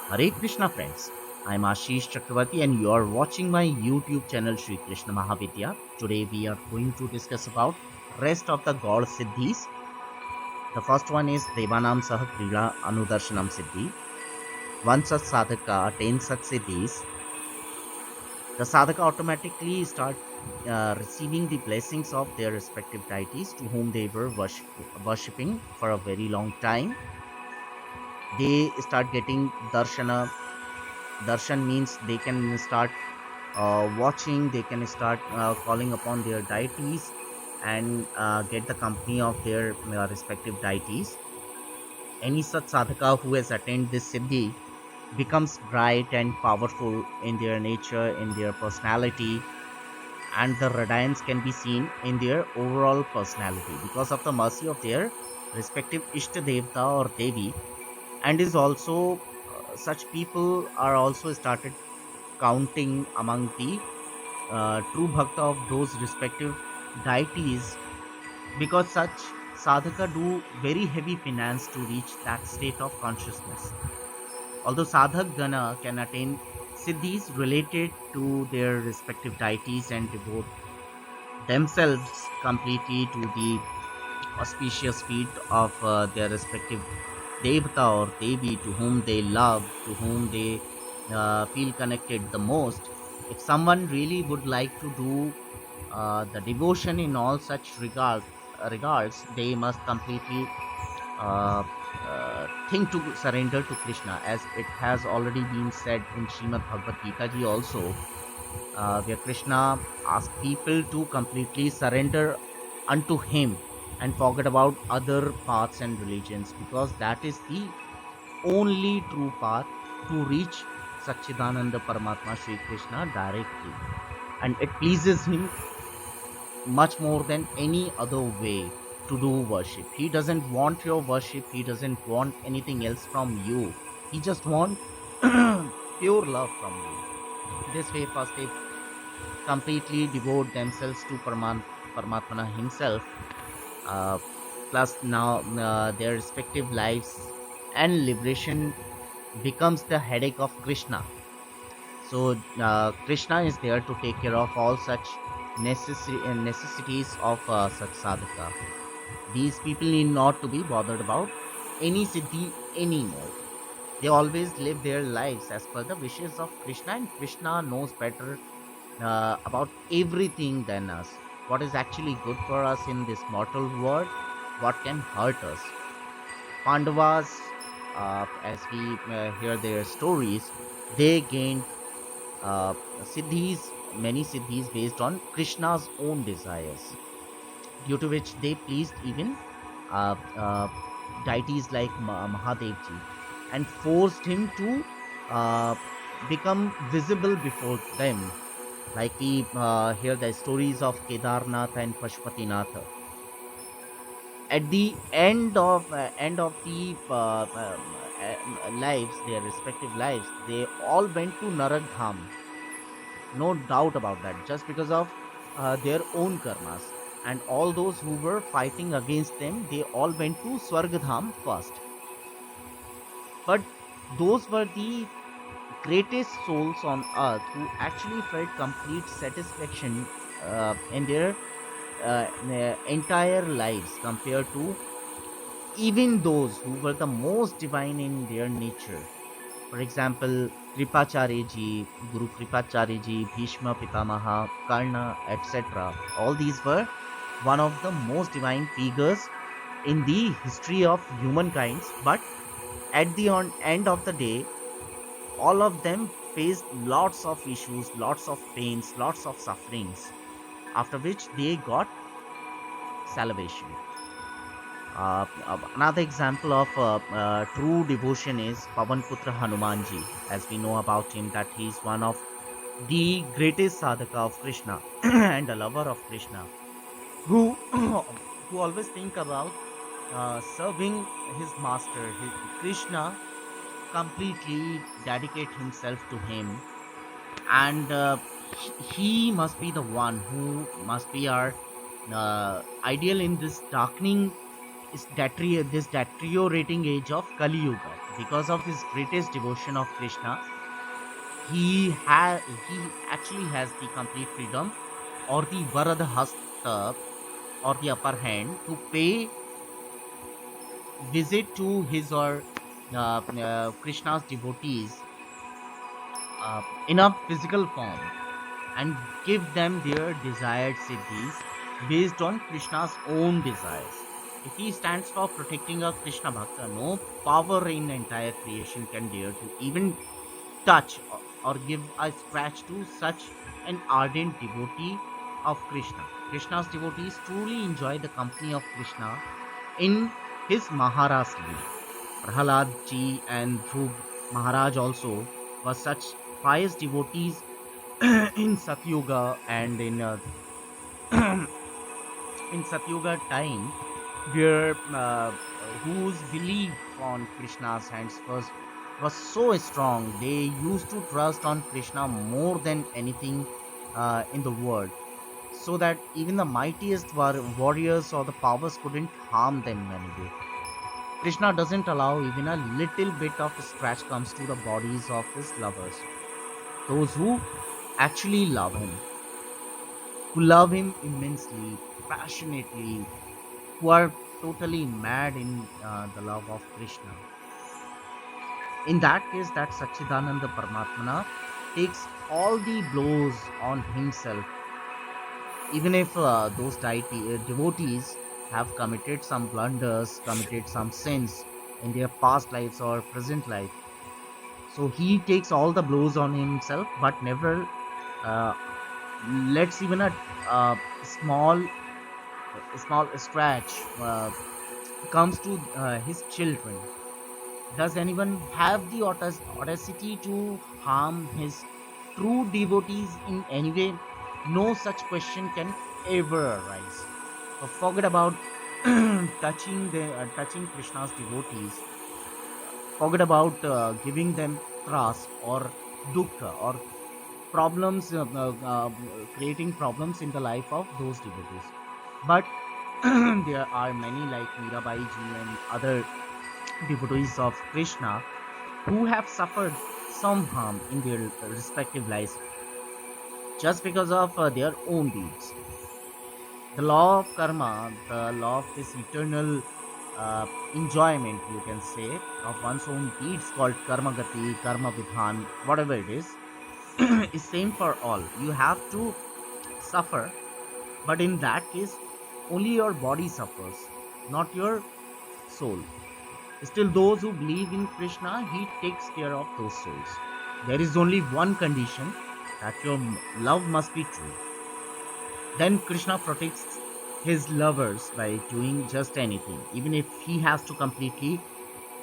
Hare Krishna friends, I'm Ashish Chakravarti and you are watching my YouTube channel Shri Krishna Mahavidya. Today we are going to discuss about rest of the Gaud Siddhis. The first one is Devanam Sah Krila Anudarshanam Siddhi. Once a sadhaka attains such siddhis, the sadhaka automatically start receiving the blessings of their respective deities to whom they were worshipping for a very long time. They start getting darshana. Darshan means they can start watching, they can start calling upon their deities and get the company of their respective deities. Any such sadhaka who has attained this siddhi becomes bright and powerful in their nature, in their personality, and the radiance can be seen in their overall personality because of the mercy of their respective Ishta Devta or Devi, and is also such people are also started counting among the true bhakta of those respective deities because such sadhaka do very heavy penance to reach that state of consciousness. Although sadhak gana can attain siddhis related to their respective deities and devote themselves completely to the auspicious feet of their respective devata or devi to whom they love, to whom they feel connected the most. If someone really would like to do the devotion in all such regards, they must completely uh, think to surrender to Krishna, as it has already been said in Srimad Bhagavad Gita ji also, where Krishna asks people to completely surrender unto Him and forget about other paths and religions, because that is the only true path to reach Satchidananda Paramatma Sri Krishna directly. And it pleases Him much more than any other way to do worship. He doesn't want your worship, He doesn't want anything else from you. He just wants pure love from you. This way, first they completely devote themselves to Paramatmana himself, uh, plus now their respective lives and liberation becomes the headache of Krishna. So Krishna is there to take care of all such necessities of such sadhaka. These people need not to be bothered about any siddhi anymore. They always live their lives as per the wishes of Krishna, and Krishna knows better about everything than us. What is actually good for us in this mortal world, what can hurt us. Pandavas, as we hear their stories, they gained siddhis, many siddhis based on Krishna's own desires, due to which they pleased even deities like Mahadevji and forced him to uh, become visible before them. Like we hear the stories of Kedarnath and Pashupatinath. At the end of the lives, their respective lives, they all went to Narak Dham. No doubt about that. Just because of their own karmas, and all those who were fighting against them, they all went to Swargadham first. But those were the greatest souls on earth who actually felt complete satisfaction in their entire lives compared to even those who were the most divine in their nature. For example, Kripacharya ji, Guru Kripacharya ji, Bhishma Pitamaha, Karna, etc. All these were one of the most divine figures in the history of humankind. But at the end of the day, all of them faced lots of issues, lots of pains, lots of sufferings, after which they got salvation. Another example of true devotion is Pavan Putra Hanumanji. As we know about him, that he is one of the greatest sadhaka of Krishna and a lover of Krishna, who who always think about serving his master, Krishna, completely dedicate himself to him, and he must be the one who must be our ideal in this darkening, this deteriorating age of Kali Yuga. because of his greatest devotion of Krishna, he actually has the complete freedom or the Varadhasta or the upper hand to pay visit to his or Krishna's devotees in a physical form and give them their desired siddhis based on Krishna's own desires. If he stands for protecting a Krishna Bhakta, no power in entire creation can dare to even touch or give a scratch to such an ardent devotee of Krishna. Krishna's devotees truly enjoy the company of Krishna in his Maharas Leela. Prahalad ji and Dhruv Maharaj also were such pious devotees in Satyuga and in Satyuga time, where whose belief on Krishna's hands was so strong. They used to trust on Krishna more than anything in the world, so that even the mightiest warriors or the powers couldn't harm them in any way. Krishna doesn't allow even a little bit of scratch comes to the bodies of his lovers, those who actually love him, who love him immensely, passionately, who are totally mad in the love of Krishna. In that case, that Sachidananda Paramatmana takes all the blows on himself, even if those devotees have committed some blunders, committed some sins in their past lives or present life. So he takes all the blows on himself, but never uh, lets even a small scratch comes to his children. Does anyone have the audacity to harm his true devotees in any way? No such question can ever arise. Forget about touching Krishna's devotees. Forget about giving them tras or dukkha or problems, creating problems in the life of those devotees. But there are many like Mirabai ji and other devotees of Krishna who have suffered some harm in their respective lives just because of their own deeds. The law of karma, the law of this eternal enjoyment, you can say, of one's own deeds called karma gati, karma vidhan, whatever it is same for all. You have to suffer, but in that case, only your body suffers, not your soul. Still, those who believe in Krishna, he takes care of those souls. There is only one condition, that your love must be true. Then Krishna protects his lovers by doing just anything, even if he has to completely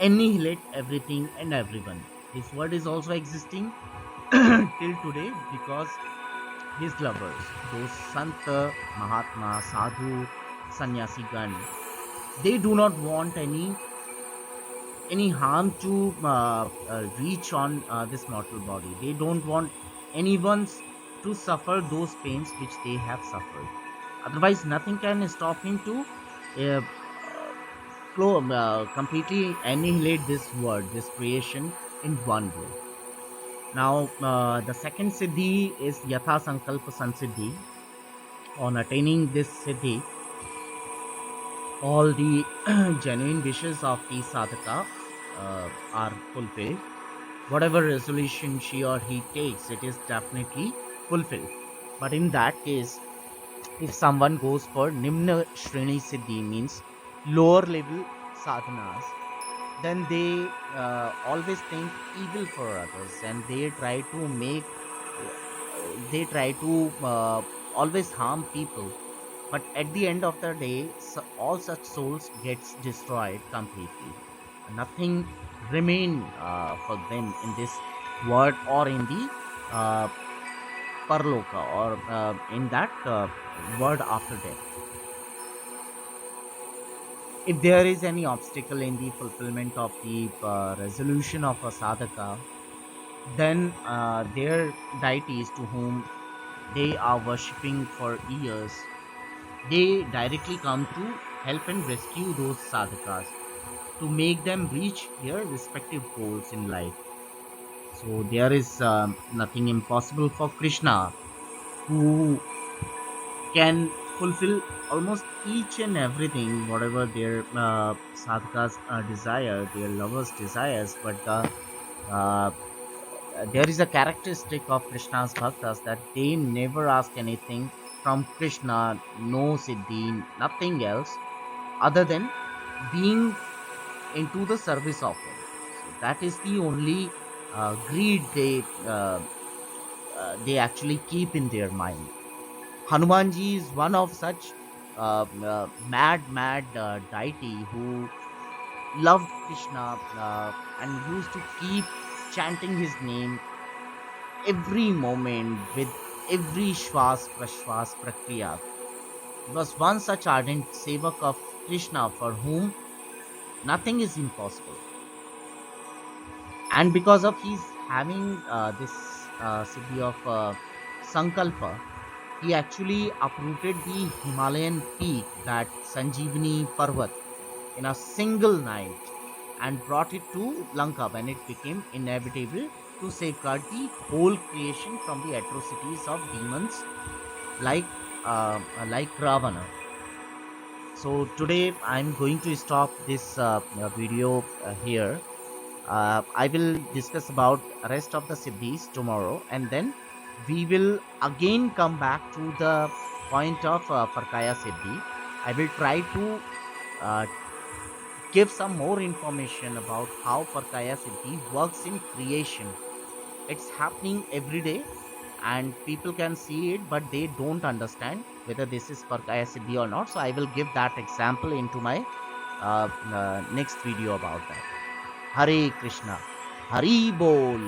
annihilate everything and everyone. His word is also existing till today because his lovers, those Santa, Mahatma, Sadhu, Sannyasi Gan, they do not want any harm to reach on this mortal body. They don't want anyone to suffer those pains which they have suffered. Otherwise, nothing can stop him to uh, completely annihilate this world, this creation in one go. Now, the second siddhi is Yatha Sankalpa Sansiddhi. On attaining this siddhi, all the genuine wishes of the sadhaka are fulfilled. Whatever resolution she or he takes, it is definitely fulfilled. But in that case, if someone goes for Nimna Shreni Siddhi, means lower level sadhanas, then they always think evil for others and they try to always harm people. But at the end of the day, all such souls gets destroyed completely. Nothing remain for them in this world or in the uh, parloka or in that world after death. If there is any obstacle in the fulfillment of the resolution of a sadhaka, then their deities to whom they are worshipping for years, they directly come to help and rescue those sadhakas. to make them reach their respective goals in life. So there is nothing impossible for Krishna, who can fulfill almost each and everything, whatever their sadhakas desire, their lovers desires. But uh, there is a characteristic of Krishna's bhaktas that they never ask anything from Krishna, no Siddhi, nothing else other than being into the service of him. So that is the only greed they actually keep in their mind. Hanumanji is one of such mad deity who loved Krishna and used to keep chanting his name every moment with every shwas prashwas prakriya. He was one such ardent sevak of Krishna for whom nothing is impossible. And because of his having this siddhi of sankalpa, he actually uprooted the Himalayan peak, that Sanjeevani Parvat, in a single night and brought it to Lanka when it became inevitable to safeguard the whole creation from the atrocities of demons like like Ravana. So today I'm going to stop this video here. I will discuss about rest of the siddhis tomorrow, and then we will again come back to the point of Parkaya Siddhi. I will try to uh, give some more information about how Parkaya Siddhi works in creation. It's happening every day, and people can see it, but they don't understand whether this is Parkaya Siddhi or not. So I will give that example into my next video about that. Hare Krishna. Hari Bol.